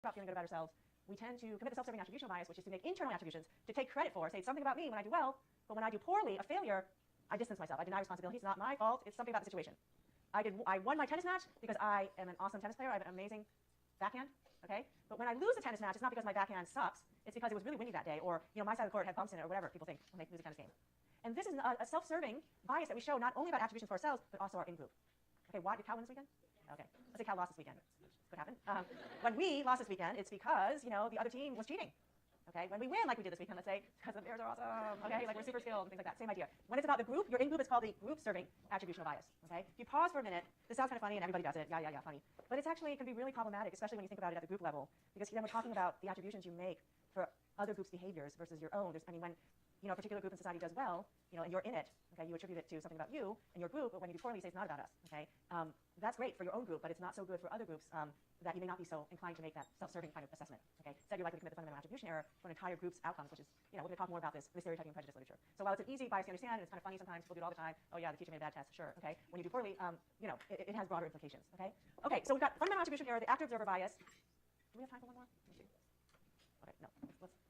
about feeling good about ourselves, we tend to commit the self-serving attributional bias, which is to make internal attributions to take credit for, say something about me when I do well, but when I do poorly, a failure, I distance myself. I deny responsibility. It's not my fault. It's something about the situation. I won my tennis match because I am an awesome tennis player. I have an amazing backhand. Okay? But when I lose a tennis match, it's not because my backhand sucks. It's because it was really windy that day, or my side of the court had bumps in it, or whatever people think when they lose a tennis game. And this is a self-serving bias that we show not only about attribution for ourselves, but also our in-group. Okay, why did Cal win this weekend? Okay, let's say Cal lost this weekend. Could happen. When we lost this weekend, it's because the other team was cheating. Okay, when we win, like we did this weekend, let's say, because the Bears are awesome. Okay, like we're super skilled and things like that. Same idea. When it's about the group, your in-group is called the group-serving attributional bias. Okay, if you pause for a minute, this sounds kind of funny and everybody does it. Yeah, funny. But it's actually, it can be really problematic, especially when you think about it at the group level, because then we're talking about the attributions you make for other groups' behaviors versus your own. When a particular group in society does well, and you're in it, okay, you attribute it to something about you and your group, but when you do poorly, you say it's not about us, okay? That's great for your own group, but it's not so good for other groups that you may not be so inclined to make that self-serving kind of assessment, okay? Instead, you're likely to commit the fundamental attribution error for an entire group's outcomes, which is, we're going to talk more about this in the stereotyping and prejudice literature. So while it's an easy bias to understand, and it's kind of funny sometimes, people do it all the time, oh yeah, the teacher made a bad test, sure, okay? When you do poorly, it has broader implications, okay? Okay, so we've got fundamental attribution error, the actor-observer bias. Do we have time for one more? Let me see. Okay, no,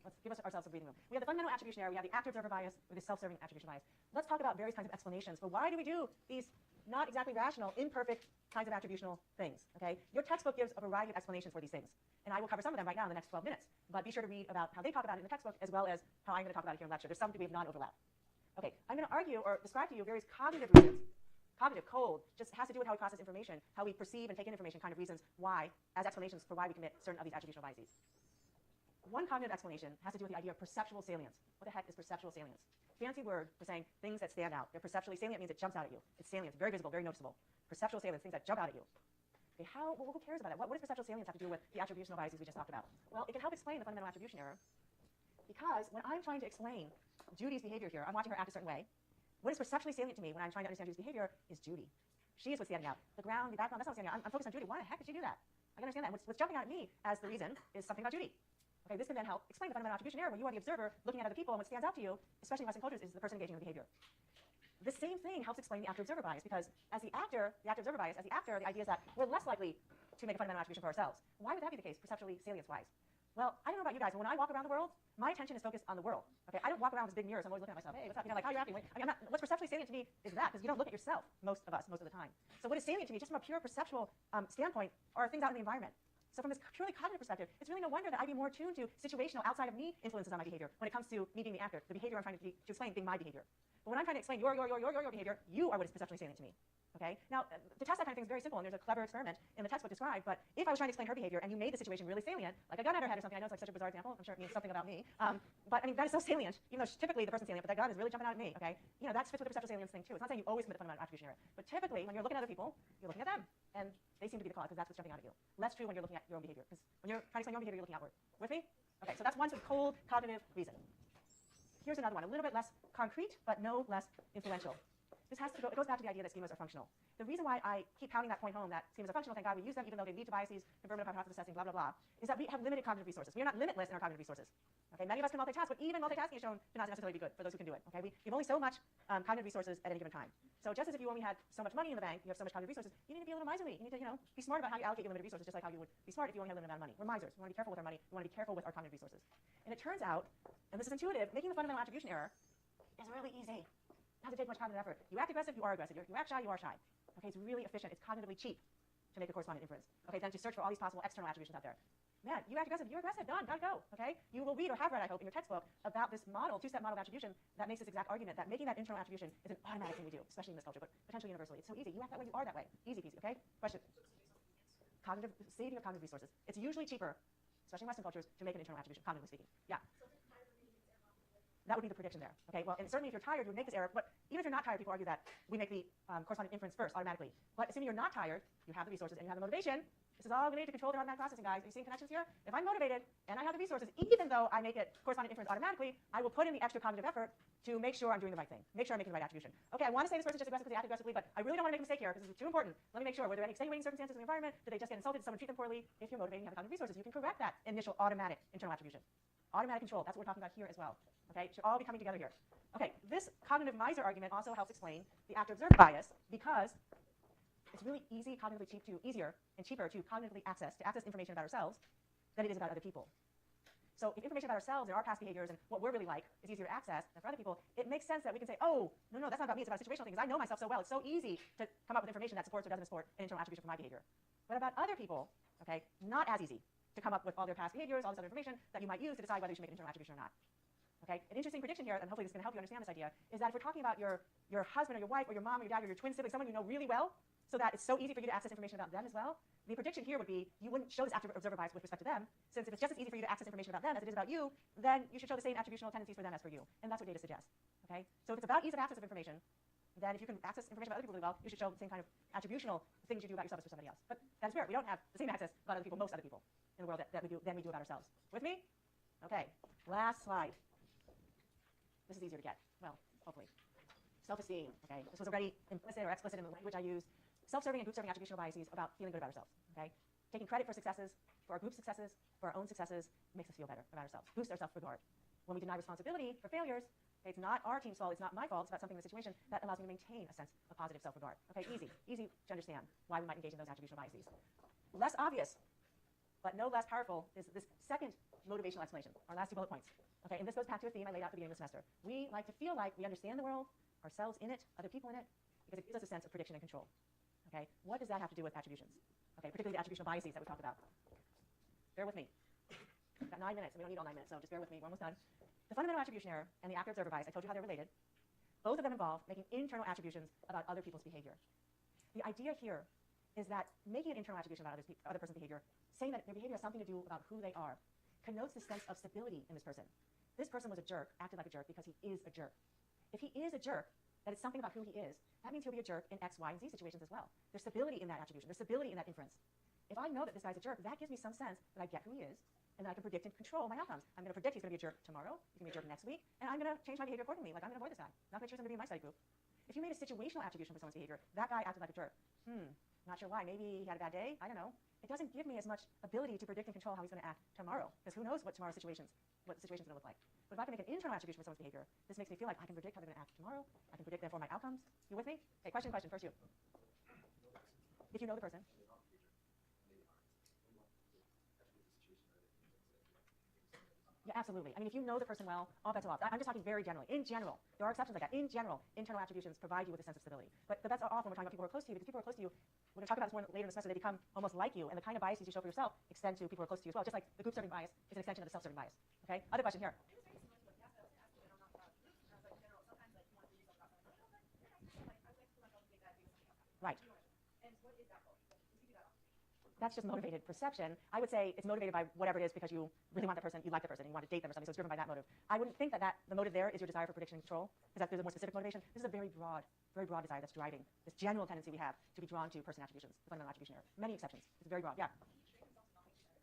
let's give ourselves a breathing room. We have the fundamental attribution error, we have the actor-observer bias, or the self-serving attribution bias. Let's talk about various kinds of explanations for why do we do these not exactly rational, imperfect kinds of attributional things, okay? Your textbook gives a variety of explanations for these things, and I will cover some of them right now in the next 12 minutes, but be sure to read about how they talk about it in the textbook as well as how I'm going to talk about it here in lecture. There's some degree of non-overlap. Okay, I'm going to argue or describe to you various cognitive reasons. Cognitive, cold, just has to do with how we process information, how we perceive and take in information, kind of reasons why, as explanations for why we commit certain of these attributional biases. One cognitive explanation has to do with the idea of perceptual salience. What the heck is perceptual salience? Fancy word for saying things that stand out. They're perceptually salient means it jumps out at you. It's salient, very visible, very noticeable. Perceptual salience, things that jump out at you. Okay, who cares about that? What does perceptual salience have to do with the attributional biases we just talked about? Well, it can help explain the fundamental attribution error, because when I'm trying to explain Judy's behavior here, I'm watching her act a certain way. What is perceptually salient to me when I'm trying to understand Judy's behavior is Judy. She is what's standing out. The ground, the background, that's not standing out. I'm focused on Judy. Why the heck did she do that? I can understand that. What's jumping out at me as the reason is something about Judy. Okay, this can then help explain the fundamental attribution error where you are the observer looking at other people, and what stands out to you, especially in Western cultures, is the person engaging in the behavior. The same thing helps explain the actor-observer bias, because as the actor, the actor-observer bias, as the actor, the idea is that we're less likely to make a fundamental attribution for ourselves. Why would that be the case, perceptually salience-wise? Well, I don't know about you guys, but when I walk around the world, my attention is focused on the world. Okay, I don't walk around with this big mirror, so I'm always looking at myself. Hey, what's up? Like, how are you acting? What's perceptually salient to me is that, because you don't look at yourself, most of us, most of the time. So what is salient to me, just from a pure perceptual standpoint, are things out in the environment. So from this purely cognitive perspective, it's really no wonder that I'd be more tuned to situational, outside of me influences on my behavior when it comes to me being the actor, the behavior I'm trying to explain being my behavior. But when I'm trying to explain your behavior, you are what is perceptually salient to me. Okay? Now, to test that kind of thing is very simple, and there's a clever experiment in the textbook described, but if I was trying to explain her behavior and you made the situation really salient, like a gun at her head or something, I know it's like such a bizarre example, I'm sure it means something about me, but I mean, that is so salient, even though typically the person's salient, but that gun is really jumping out at me, okay? That fits with the perceptual salience thing too. It's not saying you always commit the fundamental attribution error, but typically when you're looking at other people, you're looking at them, and they seem to be the cause, because that's what's jumping out at you. Less true when you're looking at your own behavior, because when you're trying to explain your own behavior, you're looking outward. With me? Okay, so that's one sort of cold cognitive reason. Here's another one, a little bit less concrete, but no less influential. It goes back to the idea that schemas are functional. The reason why I keep pounding that point home, that schemas are functional, thank God we use them, even though they lead to biases, confirmative hypothesis testing, blah, blah, blah, is that we have limited cognitive resources. We are not limitless in our cognitive resources. Okay, many of us can multitask, but even multitasking is shown to not necessarily be good for those who can do it. Okay, we have only so much cognitive resources at any given time. So just as if you only had so much money in the bank, you have so much cognitive resources, you need to be a little miserly. You need to, be smart about how you allocate your limited resources, just like how you would be smart if you only had a limited amount of money. We're misers. We want to be careful with our money. We want to be careful with our cognitive resources. And it turns out, and this is intuitive, making the fundamental attribution error is really easy. It doesn't take much cognitive effort. You act aggressive, you are aggressive. You act shy, you are shy. Okay, it's really efficient. It's cognitively cheap to make a corresponding inference. Okay, then to search for all these possible external attributions out there. Man, you act aggressive, you're aggressive, done, gotta go. Okay, you will read or have read, I hope, in your textbook about this model, two-step model of attribution that makes this exact argument that making that internal attribution is an automatic thing we do, especially in this culture, but potentially universally. It's so easy. You act that way, you are that way. Easy peasy. Okay. Question. Cognitive saving of cognitive resources. It's usually cheaper, especially in Western cultures, to make an internal attribution, cognitively speaking. Yeah. That would be the prediction there. Okay, well, and certainly if you're tired, you would make this error. But even if you're not tired, people argue that we make the corresponding inference first automatically. But assuming you're not tired, you have the resources and you have the motivation. This is all related to controlled and automatic processing, guys. Are you seeing connections here? If I'm motivated and I have the resources, even though I make it corresponding inference automatically, I will put in the extra cognitive effort to make sure I'm doing the right thing. Make sure I'm making the right attribution. Okay, I want to say this person just aggressive because they act aggressively, but I really don't want to make a mistake here because this is too important. Let me make sure. Were there any extenuating circumstances in the environment? Did they just get insulted? Did someone treat them poorly? If you're motivated and you have the cognitive resources, you can correct that initial automatic internal attribution. Automatic control, that's what we're talking about here as well. Okay, it should all be coming together here. Okay, this cognitive miser argument also helps explain the actor-observer bias because it's really easy, cognitively easier and cheaper to cognitively access information about ourselves than it is about other people. So if information about ourselves and our past behaviors and what we're really like is easier to access than for other people, it makes sense that we can say, oh, no, that's not about me, it's about a situational thing, because I know myself so well. It's so easy to come up with information that supports or doesn't support an internal attribution for my behavior. But about other people, okay, not as easy to come up with all their past behaviors, all this other information that you might use to decide whether you should make an internal attribution or not. Okay? An interesting prediction here, and hopefully this is going to help you understand this idea, is that if we're talking about your husband or your wife or your mom or your dad or your twin sibling, someone you know really well, so that it's so easy for you to access information about them as well, the prediction here would be you wouldn't show this active observer bias with respect to them, since if it's just as easy for you to access information about them as it is about you, then you should show the same attributional tendencies for them as for you. And that's what data suggests. Okay? So if it's about ease of access of information, then if you can access information about other people really well, you should show the same kind of attributional things you do about yourself as for somebody else. But that's fair. We don't have the same access about other people, most other people in the world than we do about ourselves. With me? Okay. Last slide. This is easier to get. Well, hopefully. Self-esteem. Okay. This was already implicit or explicit in the language I used. Self-serving and group-serving attributional biases about feeling good about ourselves. Okay. Taking credit for successes, for our group successes, for our own successes, makes us feel better about ourselves. Boosts our self-regard. When we deny responsibility for failures, okay, it's not our team's fault, it's not my fault, it's about something in the situation that allows me to maintain a sense of positive self-regard. Okay, easy to understand why we might engage in those attributional biases. Less obvious, but no less powerful, is this second motivational explanation, our last 2 bullet points. Okay, and this goes back to a theme I laid out at the beginning of the semester. We like to feel like we understand the world, ourselves in it, other people in it, because it gives us a sense of prediction and control. Okay, what does that have to do with attributions? Okay, particularly the attributional biases that we talked about. Bear with me. We've got 9 minutes, and we don't need all 9 minutes, so just bear with me. We're almost done. The fundamental attribution error and the active observer bias, I told you how they're related. Both of them involve making internal attributions about other people's behavior. The idea here is that making an internal attribution about other person's behavior, saying that their behavior has something to do about who they are, connotes the sense of stability in this person. This person was a jerk, acted like a jerk because he is a jerk. If he is a jerk, that is something about who he is, that means he'll be a jerk in X, Y, and Z situations as well. There's stability in that attribution. There's stability in that inference. If I know that this guy's a jerk, that gives me some sense that I get who he is, and that I can predict and control my outcomes. I'm going to predict he's going to be a jerk tomorrow, he's going to be a jerk next week, and I'm going to change my behavior accordingly. Like, I'm going to avoid this guy. Not going to choose him to be in my study group. If you made a situational attribution for someone's behavior, that guy acted like a jerk. Not sure why. Maybe he had a bad day. I don't know. It doesn't give me as much ability to predict and control how he's going to act tomorrow, because who knows what the situation's going to look like. But if I can make an internal attribution for someone's behavior, this makes me feel like I can predict how they're going to act tomorrow. I can predict, therefore, my outcomes. You with me? Okay, question, first you. If you know the person. Yeah, absolutely. I mean, if you know the person well, all bets are off. I'm just talking very generally. In general, there are exceptions like that. In general, internal attributions provide you with a sense of stability. But the bets are off when we're talking about people who are close to you, because people who are close to you, we're going to talk about this more later in the semester, they become almost like you, and the kind of biases you show for yourself extend to people who are close to you as well, just like the group-serving bias is an extension of the self-serving bias. Okay? Other question here. Right. That's just motivated perception. I would say it's motivated by whatever it is because you really want that person, you like the person, and you want to date them or something, so it's driven by that motive. I wouldn't think that the motive there is your desire for prediction and control, because there's a more specific motivation. This is a very broad desire that's driving this general tendency we have to be drawn to person attributions, the fundamental attribution error. Many exceptions. It's very broad. Yeah?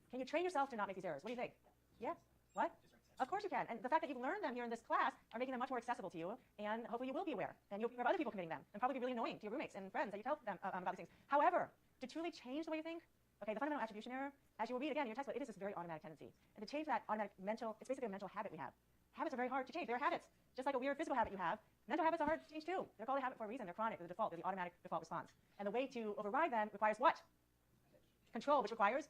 Can you train yourself to not make these errors? What do you think? Yeah? What? Of course you can. And the fact that you've learned them here in this class are making them much more accessible to you, and hopefully you will be aware. And you'll be aware of other people committing them, and probably be really annoying to your roommates and friends that you tell them about these things. However, to truly change the way you think, okay, the fundamental attribution error, as you will read again in your textbook, it is this very automatic tendency. And to change that automatic mental, it's basically a mental habit we have. Habits are very hard to change. They're habits. Just like a weird physical habit you have, mental habits are hard to change too. They're called a habit for a reason. They're chronic. They're the default. They're the automatic default response. And the way to override them requires what? Control, which requires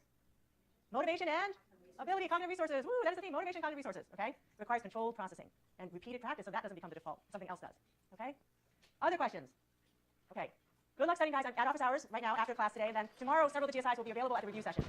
motivation and ability, cognitive resources. Woo, that is the theme. Motivation, cognitive resources. Okay? It requires controlled processing and repeated practice, so that doesn't become the default. Something else does. Okay? Other questions? Okay. Good luck studying, guys. I'm at office hours right now after class today. Then tomorrow, several of the GSIs will be available at the review session.